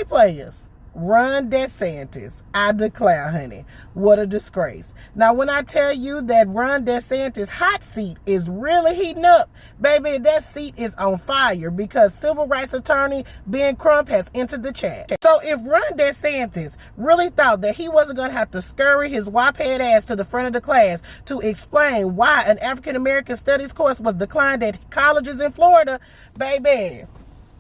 Hey players, Ron DeSantis, I declare, honey, what a disgrace. Now, when I tell you that Ron DeSantis' hot seat is really heating up, baby, that seat is on fire because civil rights attorney Ben Crump has entered the chat. So if Ron DeSantis really thought that he wasn't going to have to scurry his wop-head ass to the front of the class to explain why an African-American studies course was declined at colleges in Florida, baby,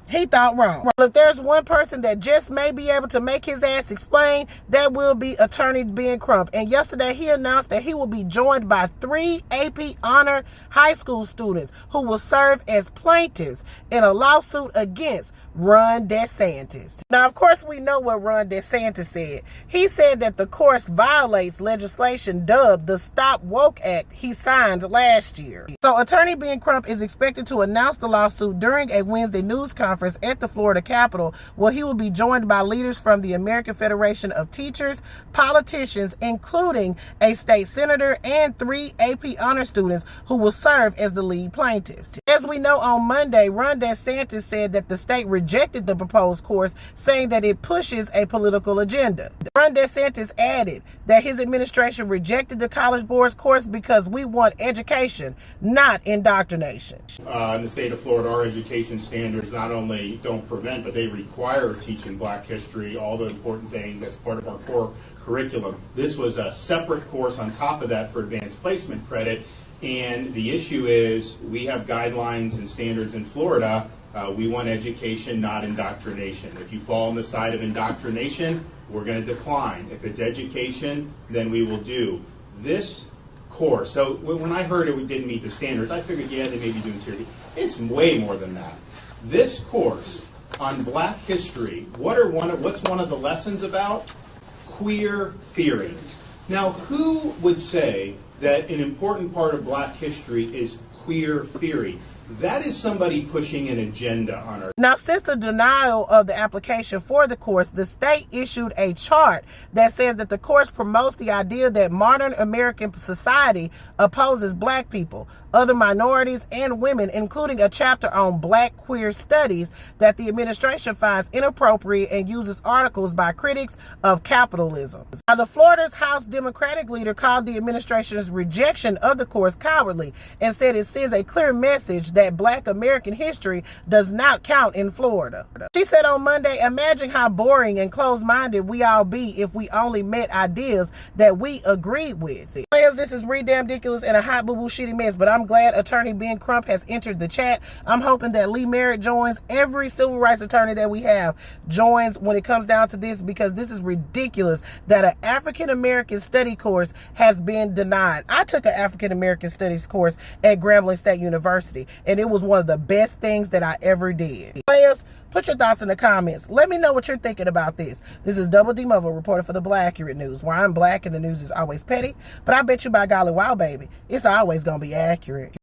he thought wrong. Well, if there's one person that just may be able to make his ass explain, that will be attorney Ben Crump. And yesterday he announced that he will be joined by 3 AP honor high school students who will serve as plaintiffs in a lawsuit against Ron DeSantis. Now, of course, we know what Ron DeSantis said. He said that the course violates legislation dubbed the Stop Woke Act he signed last year. So attorney Ben Crump is expected to announce the lawsuit during a Wednesday news conference at the Florida Capitol, where he will be joined by leaders from the American Federation of Teachers, politicians, including a state senator, and 3 AP honor students who will serve as the lead plaintiffs. As we know, on Monday, Ron DeSantis said that the state rejected the proposed course, saying that it pushes a political agenda. Ron DeSantis added that his administration rejected the College Board's course because we want education, not indoctrination. In the state of Florida, our education standards not only don't prevent, but they require teaching Black history, all the important things. That's part of our core curriculum. This was a separate course on top of that for advanced placement credit. And the issue is we have guidelines and standards in Florida. We want education, not indoctrination. If you fall on the side of indoctrination, we're going to decline. If it's education, then we will do. This course, so when I heard it didn't meet the standards, I figured, yeah, they may be doing serious. It's way more than that. This course on Black history, what's one of the lessons about? Queer theory. Now, who would say that an important part of Black history is queer theory? That is somebody pushing an agenda on our... Now, since the denial of the application for the course, the state issued a chart that says that the course promotes the idea that modern American society opposes Black people, other minorities, and women, including a chapter on Black queer studies that the administration finds inappropriate and uses articles by critics of capitalism. Now, the Florida's House Democratic leader called the administration's rejection of the course cowardly and said it sends a clear message that Black American history does not count in Florida. She said on Monday, imagine how boring and closed-minded we all be if we only met ideas that we agreed with. Players, this is damn ridiculous and a hot boo-boo shitty mess, but I'm glad attorney Ben Crump has entered the chat. I'm hoping that Lee Merritt joins. Every civil rights attorney that we have joins when it comes down to this, because this is ridiculous that an African-American study course has been denied. I took an African-American studies course at Grambling State University, and it was one of the best things that I ever did. Players, put your thoughts in the comments. Let me know what you're thinking about this. This is Double D Movo, reporter for the Black Accurate News, where I'm black and the news is always petty, but I bet you by golly, wow, baby, it's always gonna be accurate.